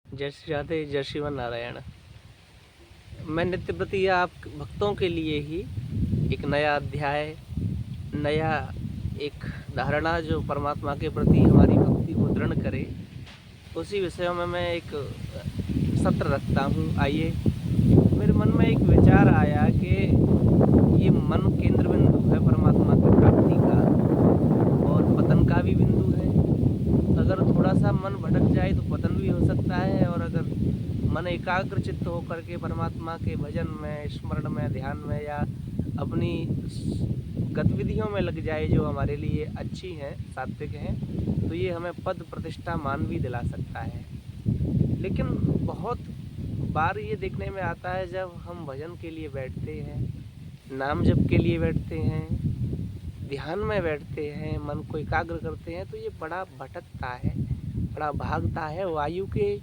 जय श्री राधे, जय श्रीमन नारायण। मैं नित्य प्रति आप भक्तों के लिए ही एक नया अध्याय, नया एक धारणा जो परमात्मा के प्रति हमारी भक्ति को दृढ़ करे, उसी विषय में मैं एक सत्र रखता हूँ। आइए, मेरे मन में एक विचार आया कि ये मन केंद्र बिंदु है परमात्मा की प्राप्ति का और पतन का भी बिंदु है। अगर थोड़ा सा मन भटक जाए तो पतन भी हो सकता है, और अगर मन एकाग्र चित्त होकर के परमात्मा के भजन में, स्मरण में, ध्यान में या अपनी गतिविधियों में लग जाए जो हमारे लिए अच्छी हैं, सात्विक हैं, तो ये हमें पद प्रतिष्ठा मान भी दिला सकता है। लेकिन बहुत बार ये देखने में आता है जब हम भजन के लिए बैठते हैं, नाम जप के लिए बैठते हैं, ध्यान में बैठते हैं, मन को एकाग्र करते हैं, तो ये बड़ा भटकता है, बड़ा भागता है। वायु के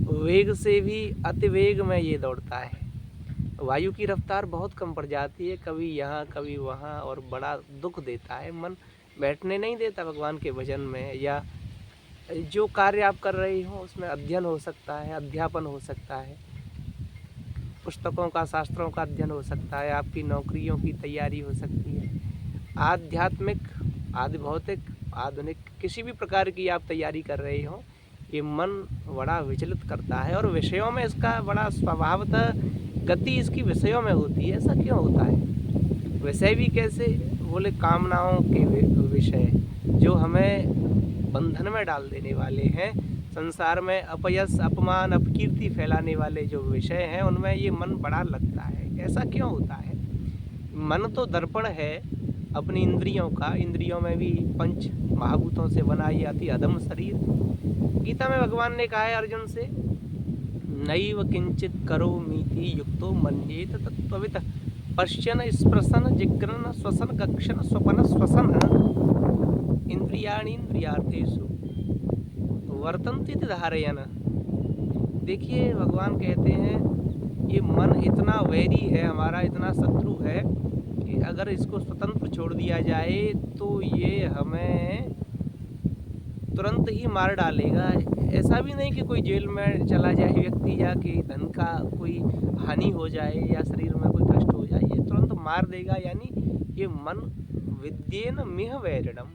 वेग से भी अतिवेग में ये दौड़ता है। वायु की रफ्तार बहुत कम पड़ जाती है, कभी यहाँ कभी वहाँ, और बड़ा दुख देता है। मन बैठने नहीं देता भगवान के भजन में, या जो कार्य आप कर रहे हो उसमें अध्ययन हो सकता है, अध्यापन हो सकता है, पुस्तकों का, शास्त्रों का अध्ययन हो सकता है, आपकी नौकरियों की तैयारी हो सकती है। आध्यात्मिक, आदि भौतिक, आधुनिक किसी भी प्रकार की आप तैयारी कर रहे हो, ये मन बड़ा विचलित करता है और विषयों में इसका बड़ा स्वभावतः गति इसकी विषयों में होती है। ऐसा क्यों होता है? विषय भी कैसे? बोले कामनाओं के विषय जो हमें बंधन में डाल देने वाले हैं, संसार में अपयश, अपमान, अपकीर्ति फैलाने वाले जो विषय हैं, उनमें ये मन बड़ा लगता है। ऐसा क्यों होता है? मन तो दर्पण है अपनी इंद्रियों का। इंद्रियों में भी पंच महाभूतों से बना ये अति अधम शरीर। गीता में भगवान ने कहा है अर्जुन से, नैव किंचित करोमीति युक्तो मन्येत तत्त्ववित् पश्यन् स्पृशन् जिघ्रन् श्वसन् गक्षन् स्वपन् श्वसन् इंद्रियाणि इंद्रियार्थेषु वर्तन्ते इति धारयन्। देखिए, भगवान कहते हैं ये मन इतना वैरी है, हमारा इतना शत्रु है कि अगर इसको स्वतंत्र छोड़ दिया जाए तो ये हमें तुरंत ही मार डालेगा। ऐसा भी नहीं कि कोई जेल में चला जाए व्यक्ति, या कि धन का कोई हानि हो जाए या शरीर में कोई कष्ट हो जाए, ये तुरंत मार देगा। यानी ये मन विद्येन मिह वैरिणम,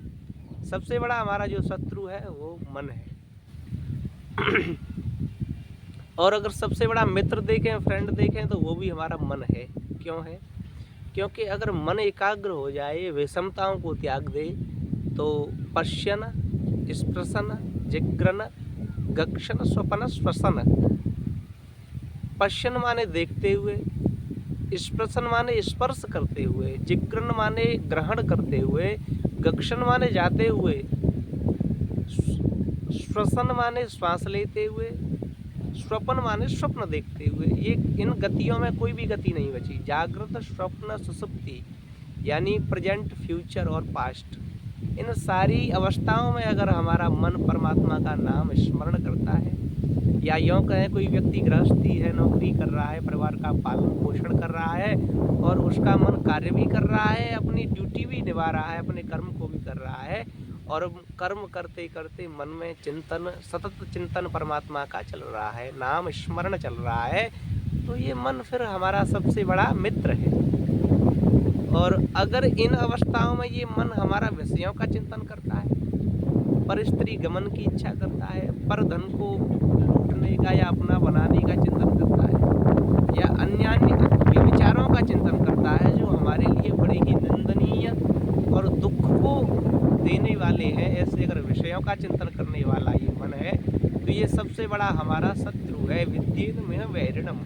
सबसे बड़ा हमारा जो शत्रु है वो मन है। और अगर सबसे बड़ा मित्र देखें, फ्रेंड देखें, तो वो भी हमारा मन है। क्यों है? क्योंकि अगर मन एकाग्र हो जाए, विषमताओं को त्याग दे, तो पश्यन, स्पृशन, जिघ्रन, गक्षन, स्वपन, श्वसन। पश्यन माने देखते हुए, स्पृशन माने स्पर्श करते हुए, जिघ्रन माने ग्रहण करते हुए, गक्षन माने जाते हुए, श्वसन माने श्वास लेते हुए, स्वप्न माने स्वप्न देखते हुए। ये इन गतियों में कोई भी गति नहीं बची। जागृत, स्वप्न, सुसुप्ति, यानी प्रेजेंट, फ्यूचर और पास्ट, इन सारी अवस्थाओं में अगर हमारा मन परमात्मा का नाम स्मरण करता है, या यूँ कहें कोई व्यक्ति गृहस्थी है, नौकरी कर रहा है, परिवार का पालन पोषण कर रहा है, और उसका मन कार्य भी कर रहा है, अपनी ड्यूटी भी निभा रहा है, अपने कर्म को भी कर रहा है, और कर्म करते करते मन में चिंतन, सतत चिंतन परमात्मा का चल रहा है, नाम स्मरण चल रहा है, तो ये मन फिर हमारा सबसे बड़ा मित्र है। और अगर इन अवस्थाओं में ये मन हमारा विषयों का चिंतन करता है, पर स्त्री गमन की इच्छा करता है, पर धन को लूटने का या अपना बनाने का चिंतन करता है, या अन्य विचारों का चिंतन करता है जो हमारे लिए बड़े ही निंदनीय और दुख को देने वाले हैं, ऐसे अगर विषयों का चिंतन करने वाला ये मन है, तो ये सबसे बड़ा हमारा शत्रु है। विद्येन मिह वैरिणम।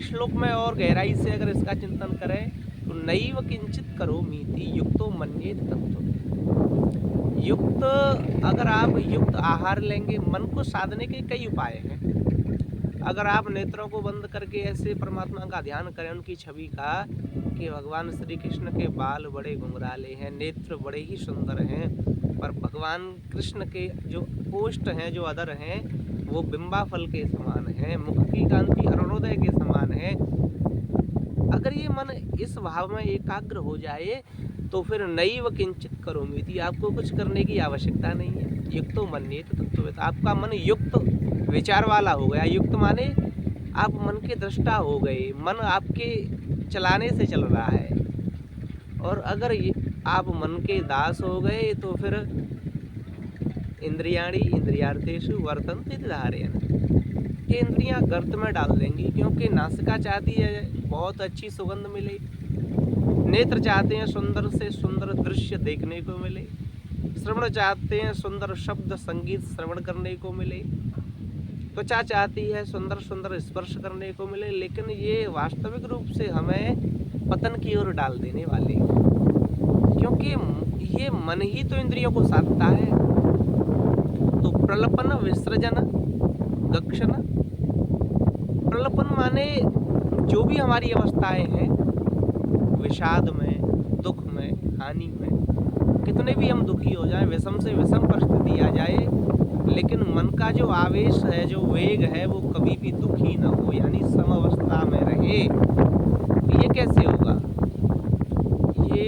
श्लोक में और गहराई से अगर इसका चिंतन करें तो नैव किंचित करोमीति युक्तो मन्येत तत्त्ववित्। युक्त, अगर आप युक्त आहार लेंगे, मन को साधने के कई उपाय हैं। अगर आप नेत्रों को बंद करके ऐसे परमात्मा का ध्यान करें, उनकी छवि का, कि भगवान श्री कृष्ण के बाल बड़े घुंघराले हैं, नेत्र बड़े ही सुंदर हैं, पर भगवान कृष्ण के जो ओष्ठ हैं, जो अधर हैं, वो बिंबा फल के समान है, मुख की कांति अरुणोदय के समान है। अगर ये मन इस भाव में एकाग्र हो जाए तो फिर नैव किंचित करोमीति, आपको कुछ करने की आवश्यकता नहीं है। युक्तो मन्येत तत्त्ववित्। आपका मन युक्त विचार वाला हो गया। युक्त माने आप मन के दृष्टा हो गए, मन आपके चलाने से चल रहा है। और अगर आप मन के दास हो गए तो फिर इंद्रियाणि इंद्रियार्थेषु वर्तन्ते धारयन्, ये इंद्रियां गर्त में डाल देंगी। क्योंकि नासिका चाहती है बहुत अच्छी सुगंध मिले, नेत्र चाहते हैं सुंदर से सुंदर दृश्य देखने को मिले, श्रवण चाहते हैं सुंदर शब्द संगीत श्रवण करने को मिले, त्वचा चाहती है सुंदर सुंदर स्पर्श करने को मिले। लेकिन ये वास्तविक रूप से हमें पतन की ओर डाल देने वाले, क्योंकि ये मन ही तो इंद्रियों को साधता है। तो प्रलपन विसर्जन गक्षण, प्रलपन माने जो भी हमारी अवस्थाएं हैं, विषाद में, दुख में, हानि में, कितने भी हम दुखी हो जाएं, विषम से विषम परिस्थिति आ जाए, लेकिन मन का जो आवेश है, जो वेग है, वो कभी भी दुखी ना हो, यानी समअवस्था में रहे। तो ये कैसे होगा? ये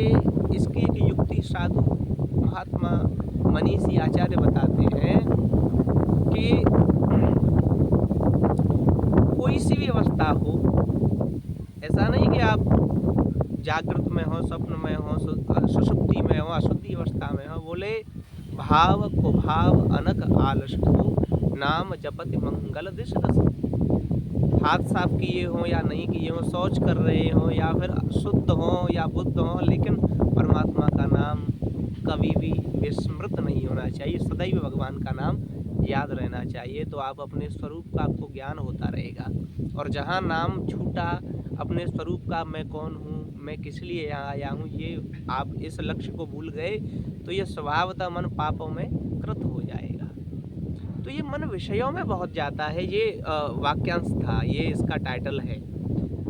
इसकी एक युक्ति साधु महात्मा मनीषी आचार्य बताते हैं कि कोई सी भी अवस्था हो, ऐसा नहीं कि आप जागृत में हो, स्वप्न में हो, सुषुप्ति में हो, अशुद्धि अवस्था में हो। बोले भाव को भाव अनक आलस्टो नाम जपति मंगल दिश दस। हाथ साफ किए हो या नहीं किए हो, शौच कर रहे हो या फिर शुद्ध हो या बुद्ध हो, लेकिन परमात्मा का नाम कभी भी विस्मृत नहीं होना चाहिए। सदैव भगवान का नाम याद रहना चाहिए, तो आप अपने स्वरूप का आपको ज्ञान होता रहेगा। और जहाँ नाम छूटा अपने स्वरूप का, मैं कौन हूँ, मैं किस लिए यहाँ आया हूँ, ये आप इस लक्ष्य को भूल गए तो ये स्वभावतः मन पापों में कृत हो जाएगा। तो ये मन विषयों में बहुत जाता है। ये वाक्यांश था, ये इसका टाइटल है।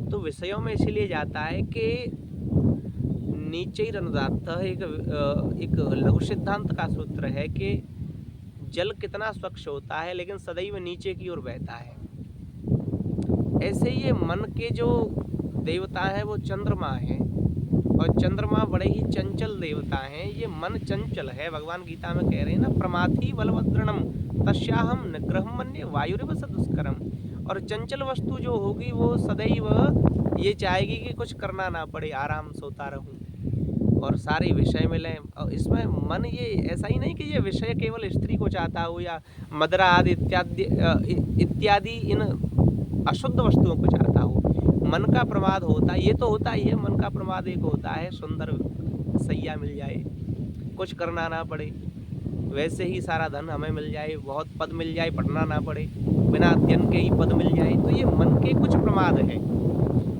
तो विषयों में इसीलिए जाता है कि नीचे रनुदात्तः एक लघु सिद्धांत का सूत्र है कि जल कितना स्वच्छ होता है लेकिन सदैव नीचे की ओर बहता है। ऐसे ये मन के जो देवता है वो चंद्रमा है, और चंद्रमा बड़े ही चंचल देवता हैं। ये मन चंचल है। भगवान गीता में कह रहे हैं ना, प्रमाथि बलवद्रणम तस्याहम निग्रहम मन्ये वायुरिव सदुष्करम। और चंचल वस्तु जो होगी वो सदैव ये चाहेगी कि कुछ करना ना पड़े, आराम सोता रहूं और सारे विषय मिलें। और इसमें मन ये ऐसा ही नहीं कि ये विषय केवल स्त्री को चाहता हो या मदरा आदि इत्यादि इन अशुद्ध वस्तुओं को चाहता हो। मन का प्रमाद होता है, ये तो होता ही है। मन का प्रमाद एक होता है सुंदर सैया मिल जाए, कुछ करना ना पड़े, वैसे ही सारा धन हमें मिल जाए, बहुत पद मिल जाए, पढ़ना ना पड़े, बिना अध्ययन के ही पद मिल जाए। तो ये मन के कुछ प्रमाद हैं।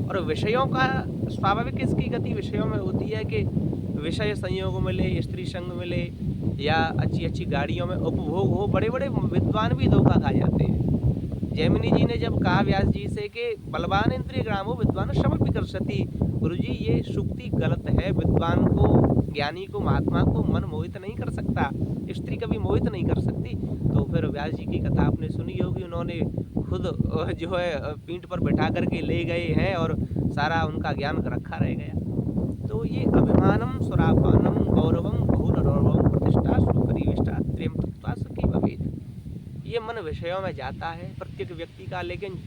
और विषयों का स्वाभाविक इसकी गति विषयों में होती है कि विषय संयोग मिले, स्त्री संग मिले, या अच्छी अच्छी गाड़ियों में उपभोग हो। बड़े बड़े विद्वान भी धोखा खा जाते हैं। जैमिनी जी ने जब कहा व्यास जी से कि बलवान इंद्रिय ग्रामो विद्वान श्रवण विकर्षति, गुरु जी ये शुक्ति गलत है। विद्वान को, ज्ञानी को, महात्मा को मन मोहित नहीं कर सकता, स्त्री कभी मोहित नहीं कर सकती। तो फिर व्यास जी की कथा आपने सुनी होगी, उन्होंने खुद जो है पीठ पर बैठा करके ले गए हैं और सारा उनका ज्ञान रखा रह गया। तो ये अभिमानम सुरापानम गौरवम बहुरौरवम प्रतिष्ठा सुपरिविष्टा त्रियम तत्वा सखी भवेत्। ये मन विषयों में जाता है प्रत्येक व्यक्ति का, लेकिन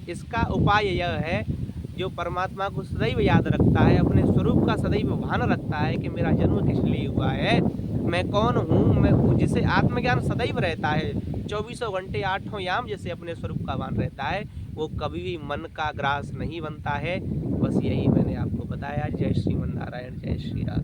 इसका उपाय यह है जो परमात्मा को सदैव याद रखता है, अपने स्वरूप का सदैव भान रखता है कि मेरा जन्म किस लिए हुआ है, मैं कौन हूँ, मैं, जिसे आत्मज्ञान सदैव रहता है, 24 घंटे 8 याम जैसे अपने स्वरूप का भान रहता है, वो कभी भी मन का ग्रास नहीं बनता है। बस यही मैंने आपको बताया। जय श्रीमन नारायण, जय श्री राम।